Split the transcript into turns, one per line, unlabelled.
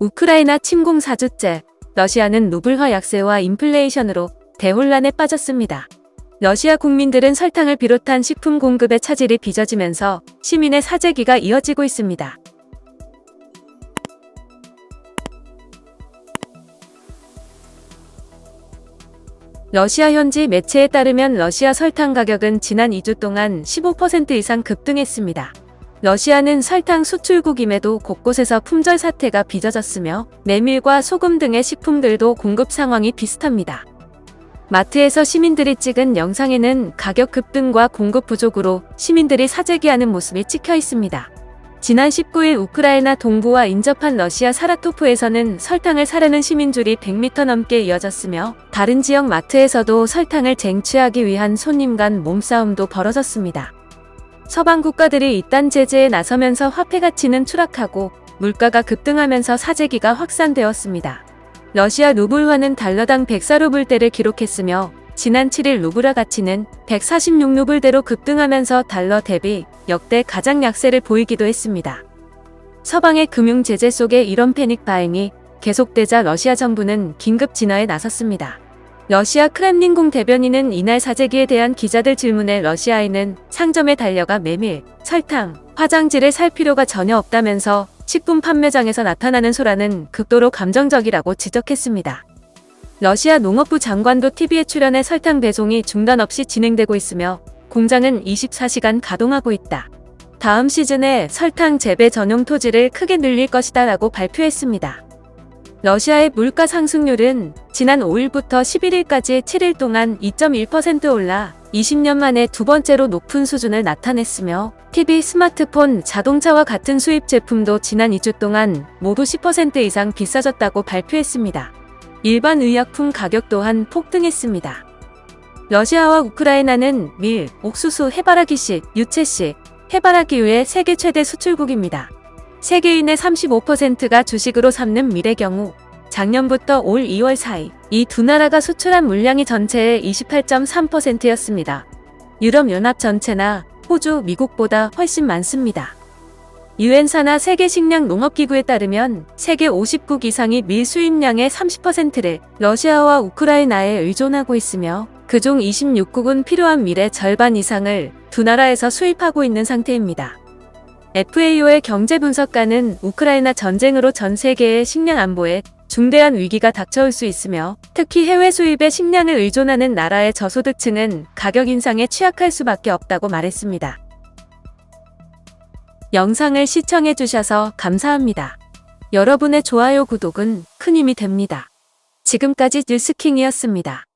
우크라이나 침공 4주째, 러시아는 루블화 약세와 인플레이션으로 대혼란에 빠졌습니다. 러시아 국민들은 설탕을 비롯한 식품 공급의 차질이 빚어지면서 시민의 사재기가 이어지고 있습니다. 러시아 현지 매체에 따르면 러시아 설탕 가격은 지난 2주 동안 15% 이상 급등했습니다. 러시아는 설탕 수출국임에도 곳곳에서 품절 사태가 빚어졌으며 메밀과 소금 등의 식품들도 공급 상황이 비슷합니다. 마트에서 시민들이 찍은 영상에는 가격 급등과 공급 부족으로 시민들이 사재기하는 모습이 찍혀 있습니다. 지난 19일 우크라이나 동부와 인접한 러시아 사라토프에서는 설탕을 사려는 시민줄이 100m 넘게 이어졌으며 다른 지역 마트에서도 설탕을 쟁취하기 위한 손님 간 몸싸움도 벌어졌습니다. 서방 국가들이 이딴 제재에 나서면서 화폐 가치는 추락하고 물가가 급등하면서 사재기가 확산되었습니다. 러시아 루블화는 달러당 104루블대를 기록했으며 지난 7일 루블화 가치는 146루블대로 급등하면서 달러 대비 역대 가장 약세를 보이기도 했습니다. 서방의 금융 제재 속에 이런 패닉 바잉이 계속되자 러시아 정부는 긴급 진화에 나섰습니다. 러시아 크렘린궁 대변인은 이날 사재기에 대한 기자들 질문에 러시아인은 상점에 달려가 메밀, 설탕, 화장지를 살 필요가 전혀 없다면서 식품 판매장에서 나타나는 소라는 극도로 감정적이라고 지적했습니다. 러시아 농업부 장관도 TV에 출연해 설탕 배송이 중단 없이 진행되고 있으며 공장은 24시간 가동하고 있다. 다음 시즌에 설탕 재배 전용 토지를 크게 늘릴 것이다 라고 발표했습니다. 러시아의 물가 상승률은 지난 5일부터 11일까지 7일 동안 2.1% 올라 20년 만에 두 번째로 높은 수준을 나타냈으며 TV, 스마트폰, 자동차와 같은 수입 제품도 지난 2주 동안 모두 10% 이상 비싸졌다고 발표했습니다. 일반 의약품 가격 또한 폭등했습니다. 러시아와 우크라이나는 밀, 옥수수, 해바라기씨, 유채씨, 해바라기유의 세계 최대 수출국입니다. 세계인의 35%가 주식으로 삼는 밀의 경우 작년부터 올 2월 사이 이 두 나라가 수출한 물량이 전체의 28.3%였습니다. 유럽연합 전체나 호주, 미국보다 훨씬 많습니다. 유엔 산하 세계식량농업기구에 따르면 세계 50국 이상이 밀 수입량의 30%를 러시아와 우크라이나에 의존하고 있으며 그중 26국은 필요한 밀의 절반 이상을 두 나라에서 수입하고 있는 상태입니다. FAO의 경제분석가는 우크라이나 전쟁으로 전 세계의 식량 안보에 중대한 위기가 닥쳐올 수 있으며 특히 해외 수입에 식량을 의존하는 나라의 저소득층은 가격 인상에 취약할 수밖에 없다고 말했습니다. 영상을 시청해주셔서 감사합니다. 여러분의 좋아요, 구독은 큰 힘이 됩니다. 지금까지 뉴스킹이었습니다.